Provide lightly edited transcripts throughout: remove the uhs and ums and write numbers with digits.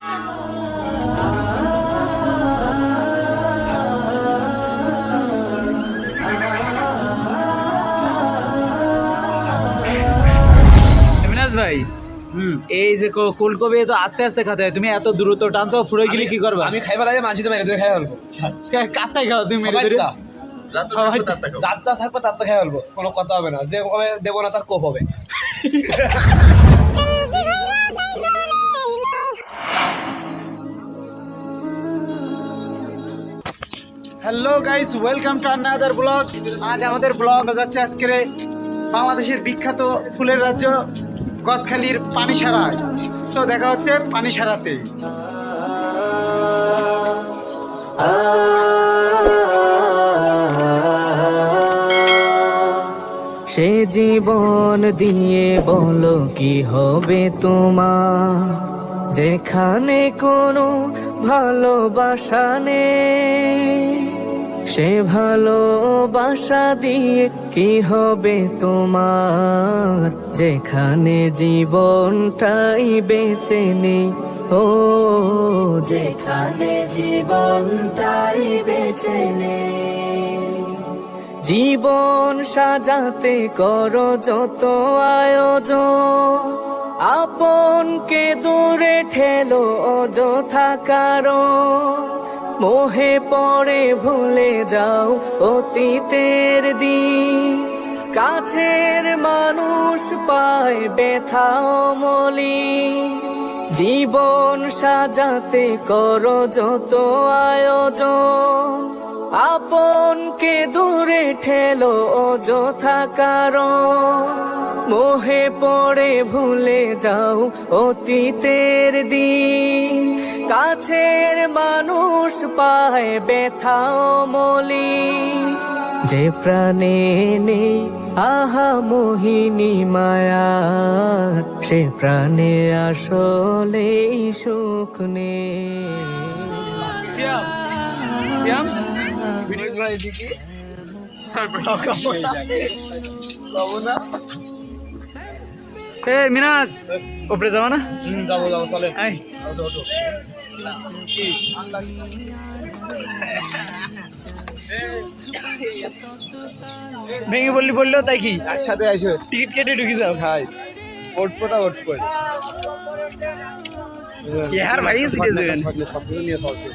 ভাই এই যে ফুলকপি তো আস্তে আস্তে খেতে হয়, তুমি এত দ্রুত টানছো, ফুরে গেলে কি করবা? আমি খাইবার লাগে মাঝে তো মেরে ধরে খাই ফেলবো। কাটটাই খাও তুমি মেরে ধরে? যাত্রা থাকবে তার তো খাই ফেলবো, কোনো কথা হবে না। যে কবে দেবো না তার কোপ হবে। Hello guys, welcome to another blog. আজ আমাদের ব্লগ যাচ্ছে আজকের বাংলাদেশের বিখ্যাত ফুলের রাজ্য গদখালির পানিসারা। সো দেখা হচ্ছে পানিসারাতে। সে জীবন দিয়ে বলো কি হবে তোমার, যেখানে কোনো ভালোবাসা নেই। সে ভালোবাসা দিয়ে কি হবে তোমার, যেখানে জীবনটাই বেঁচে নেই। ও যেখানে জীবনটাই বেঁচে নেই। জীবন সাজাতে করো যত আয়োজন, আপনকে দূরে ঠেলো অযথা কারণ। মোহে পড়ে ভুলে যাও অতীতের দিন, কাছের মানুষ পায় ব্যথা মলিন। জীবন সাজাতে করো যত আয়োজন, আপনকে দূরে ঠেলো অযথা কারণ। মোহে পড়ে ভুলে যাও অতীতের দিন, কাছের মানুষ পায় ব্যথা মলিন। যে প্রাণে নেই আহা মোহিনী মায়া, সে প্রাণে আসলে সুখ নেই। সিয়াম সিয়াম মিনাস উপরে যাবো না? যাবো যাবো, চলে। ভেঙে বললো তাই কি একসাথে আইসো, টিকিট কেটে ঢুকে যাও। খাই ওটপোটা ওটপোট यार भाई सीधे से সব নিয়ে চলছে।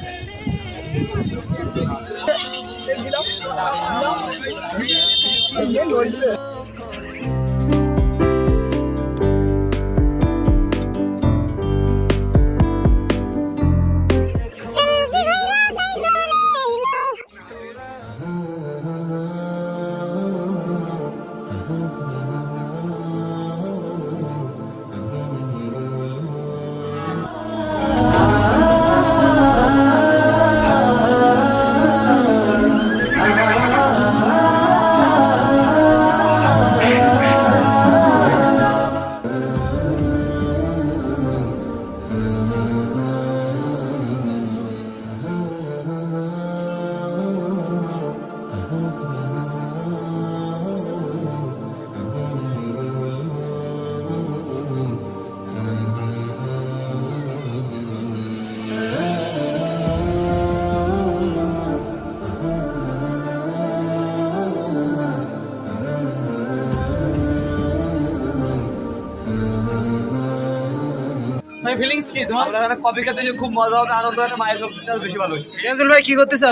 ফিলিংস কি তোমার? আমরা কফি খেতে যে খুব মজা হবে, আনন্দ হবে, মায়ের সবচেয়ে বেশি ভালো। ইয়াজুল ভাই কি করতেছ?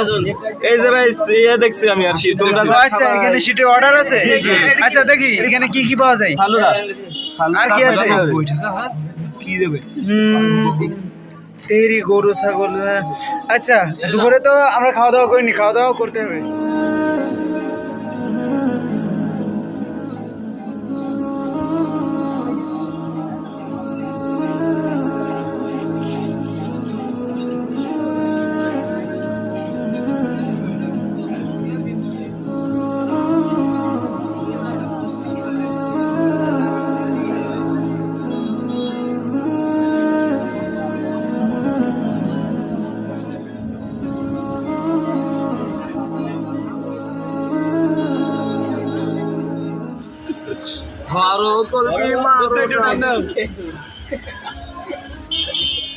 এই যে ভাই ইয়ে দেখছি আমি আর কি, তোমরা আচ্ছা এখানে শীটের অর্ডার আছে? আচ্ছা দেখি এখানে কি কি পাওয়া যায়। ফালুদা আর কি আছে? কি দেবে? তেরি গরু ছাগল। আচ্ছা দুপুরে তো আমরা খাওয়া দাওয়া করিনি, খাওয়া দাওয়া করতে হবে।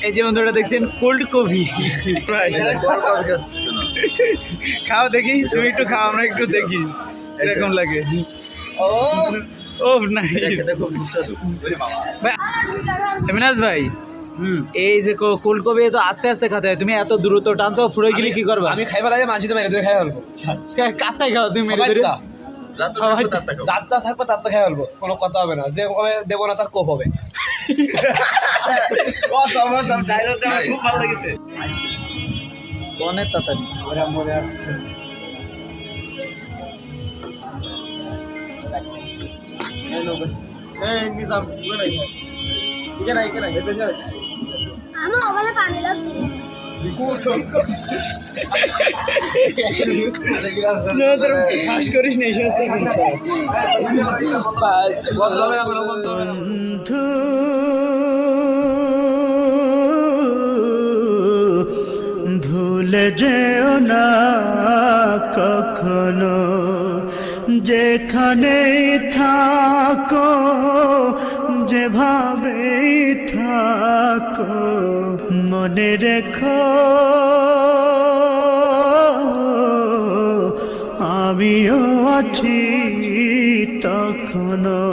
এই যে বন্ধুরা দেখছেন কোল্ড কফি খাও দেখি, তুমি একটু খাও, আমরা একটু দেখি এরকম লাগে। ও নাইস ভাই, এমিনাজ ভাই, এই যে কোল্ড কফি তো আস্তে আস্তে খেতে হয়, তুমি এত দ্রুত টানছো, ফুরে গেলে কি করবা? আমি খাইবার আগে মাঝে মেরে ধরে খাই ফেলবো। কাটাই খাও তুমি মেরে ধরে? যাত্রা থাকবে তার তো খাই ফেলবো, কোনো কথা হবে না, যে কবে দেবো না তার কোপ হবে। খুব ভালো লেগেছে, অনেক তাড়াতাড়ি আমার ওখানে পানি লাগছে। ফাঁস করিস না এই সমস্ত ভুলে যেও না কখনো, যেখানে থাকো, যেভাবে থাকো, মনে রেখো আমিও আছি তখনো।